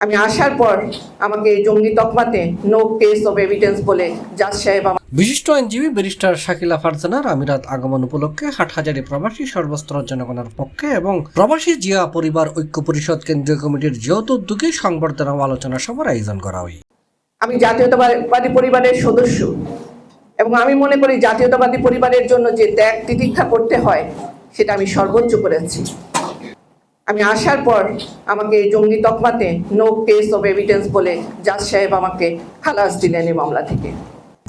আমি আসার পর আমাকে জঙ্গি তকমাতে নো কেস অফ এভিডেন্স বলে জাজ সাহেব বিশিষ্ট আইনজীবী ব্যারিস্টার শাকিলা ফারজানার আমিরাত আগমন উপলক্ষে হাটহাজারী প্রবাসী সর্বস্তরের জনগণের পক্ষে এবং প্রবাসী জিয়া পরিবার ঐক্য পরিষদ কেন্দ্রীয় কমিটির যৌথ উদ্যোগে সংবর্ধনা ও আলোচনা সভার আয়োজন করা হয়। আমি জাতীয়তাবাদী পরিবারের সদস্য এবং আমি মনে করি জাতীয়তাবাদী পরিবারের জন্য যে ত্যাগ তিতিক্ষা করতে হয় সেটা আমি সর্বোচ্চ করেছি। আমি আসার পর আমাকে জঙ্গি তকমাতে নো কেস অফ এভিডেন্স বলে জাজ সাহেব আমাকে খালাস দিলেন এই মামলা থেকে।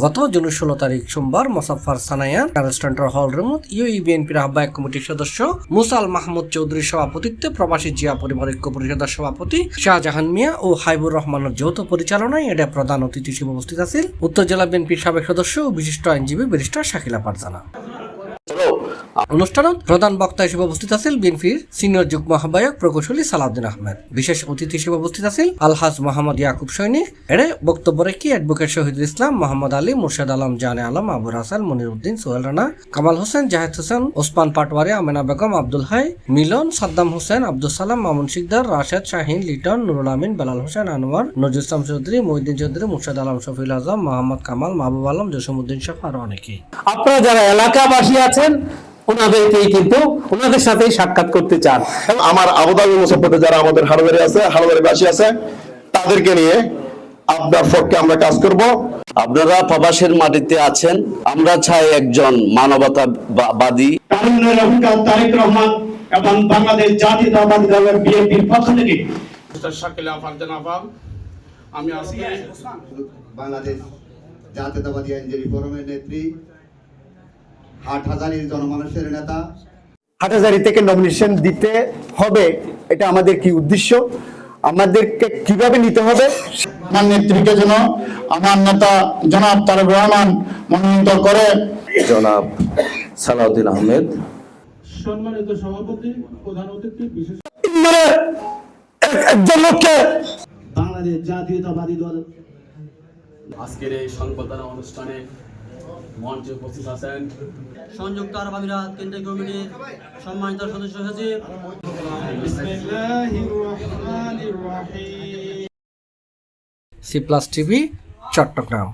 গত জুন 16 তারিখ সোমবার মোসাফফর সানায়ান সেন্টার হল রুমত ইউই বিএনপির আহ্বায়ক কমিটির সদস্য মুসাল মাহমুদ চৌধুরীর সভাপতিত্বে প্রবাসী জিয়া পরিবার ঐক্য পরিষদের সভাপতি শাহজাহান মিয়া ও হাইবুর রহমানের যৌথ পরিচালনায় এটা প্রধান অতিথি হিসেবে উপস্থিত আছেন উত্তর জেলা বিএনপির সাবেক সদস্য ও বিশিষ্ট আইনজীবী ব্যারিস্টার শাকিলা ফারজানা। অনুষ্ঠানত প্রধান বক্তা হিসেবে উপস্থিত আছেন বিএনপির সিনিয়র যুগ্ম আহ্বায়ক প্রকৌশলী সালাউদ্দিন আহমেদ। বিশেষ অতিথি হিসেবে উপস্থিত আছেন আলহাজ মোহাম্মদ ইয়াকুব সৈনিক। এর বক্তব্য রেখে অ্যাডভোকেট শহীদুল ইসলাম, মোহাম্মদ আলী, মুর্শেদ আলম, জানে আলম, আবুর হাসান, মনির উদ্দিন, সোহেল রানা, কামাল হোসেন, জাহেদ হোসেন, ওসমান পাটওয়ারি, আমেনা বেগম, আব্দুল হাই, মিলন, সাদ্দাম হোসেন, আব্দুল সালাম, মামুন শিকদার, রাশেদ, শাহিন, লিটন, নুরুল আমিন, বেলাল হোসেন, আনোয়ার, নজরুল ইসলাম চৌধুরী, মহিউদ্দিন চৌধুরী, মুর্শেদ আলম, শফিউল আজম, মোহাম্মদ কামাল, মাহবুব আলম, জসিমউদ্দিন সহ আরো অনেকেই। আপনারা যারা এলাকাবাসী আছেন ওনাদেরকেই কিন্তু ওনাদের সাথেই সাক্ষাৎ করতে চান। আমার আবুধাবি মুসাফফতে যারা আমাদের হারবারি আছে, হারবারিবাসী আছে, তাদেরকে নিয়ে আপনার পক্ষে আমরা কাজ করব। আপনারা প্রবাসের মাটিতে আছেন, আমরা চাই একজন মানবতাবাদী তারেক রহমান এবং বাংলাদেশ জাতীয়তাবাদী দলের বিএনপির পক্ষ থেকে শাকিলা ফারজানা আপাম, আমি আজকে বাংলাদেশ জাতীয়তাবাদী আইনজীবী ফোরামের নেত্রী, হাটহাজারীর জনমানুষের নেতা। হাটহাজারী থেকে নমিনেশন দিতে হবে, এটা আমাদের কি উদ্দেশ্য, আমাদেরকে কিভাবে নিতে হবে। আমার নেতৃত্বের জন্য আমার নেতা জনাব তারেক রহমান মনোনীত করে জনাব সালাউদ্দিন আহমেদ, সম্মানিত সভাপতি, প্রধান অতিথি, বিশেষ একজন লোককে বাংলাদেশ জাতীয়তাবাদী দল আজকের এই সংবর্ধনা অনুষ্ঠানে মঞ্চে উপস্থিত আছেন সংযুক্ত আরব আমিরাত কেন্দ্রীয় কমিটির সম্মানিত সদস্য সচিব সি প্লাস টিভি, চট্টগ্রাম।